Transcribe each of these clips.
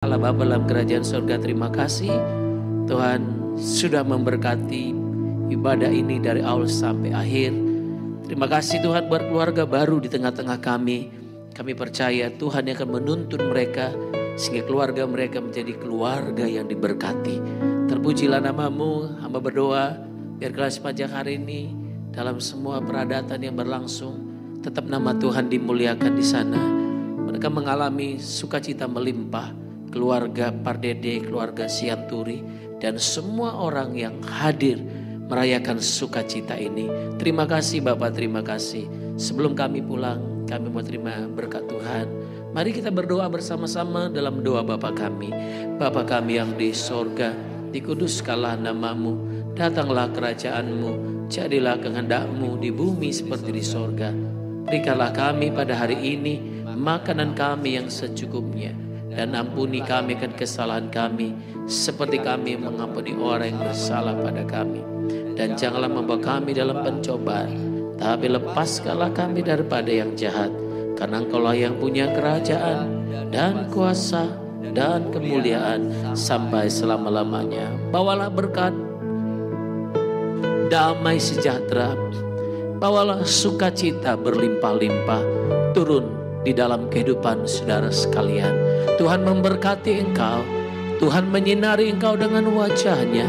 Allah Bapa dalam kerajaan surga, terima kasih Tuhan sudah memberkati ibadah ini dari awal sampai akhir. Terima kasih Tuhan buat keluarga baru di tengah-tengah kami. Kami percaya Tuhan yang akan menuntun mereka sehingga keluarga mereka menjadi keluarga yang diberkati. Terpujilah nama-Mu, hamba berdoa biarlah sepanjang hari ini dalam semua peradatan yang berlangsung tetap nama Tuhan dimuliakan di sana. Mereka mengalami sukacita melimpah. Keluarga Pardede, keluarga Sianturi, dan semua orang yang hadir merayakan sukacita ini. Terima kasih Bapak, terima kasih. Sebelum kami pulang, kami mau terima berkat Tuhan. Mari kita berdoa bersama-sama dalam doa Bapa kami. Bapa kami yang di sorga, dikuduskanlah nama-Mu, datanglah kerajaan-Mu, jadilah kehendak-Mu di bumi seperti di sorga. Berikanlah kami pada hari ini makanan kami yang secukupnya. Dan ampuni kami akan kesalahan kami, seperti kami mengampuni orang yang bersalah pada kami. Dan janganlah membawa kami dalam pencobaan, tapi lepaskanlah kami daripada yang jahat. Karena Engkaulah yang punya kerajaan dan kuasa dan kemuliaan sampai selama-lamanya. Bawalah berkat, damai sejahtera, bawalah sukacita berlimpah-limpah turun di dalam kehidupan saudara sekalian. Tuhan memberkati engkau, Tuhan menyinari engkau dengan wajahnya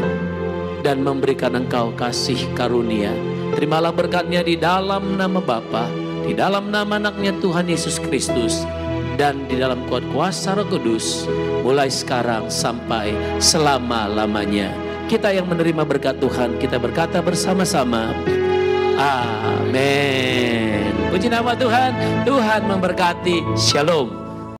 dan memberikan engkau kasih karunia. Terimalah berkatnya di dalam nama Bapa, di dalam nama anaknya Tuhan Yesus Kristus, dan di dalam kuat kuasa Roh Kudus, mulai sekarang sampai selama-lamanya. Kita yang menerima berkat Tuhan, kita berkata bersama-sama, amin. Puji nama Tuhan, Tuhan memberkati. Shalom.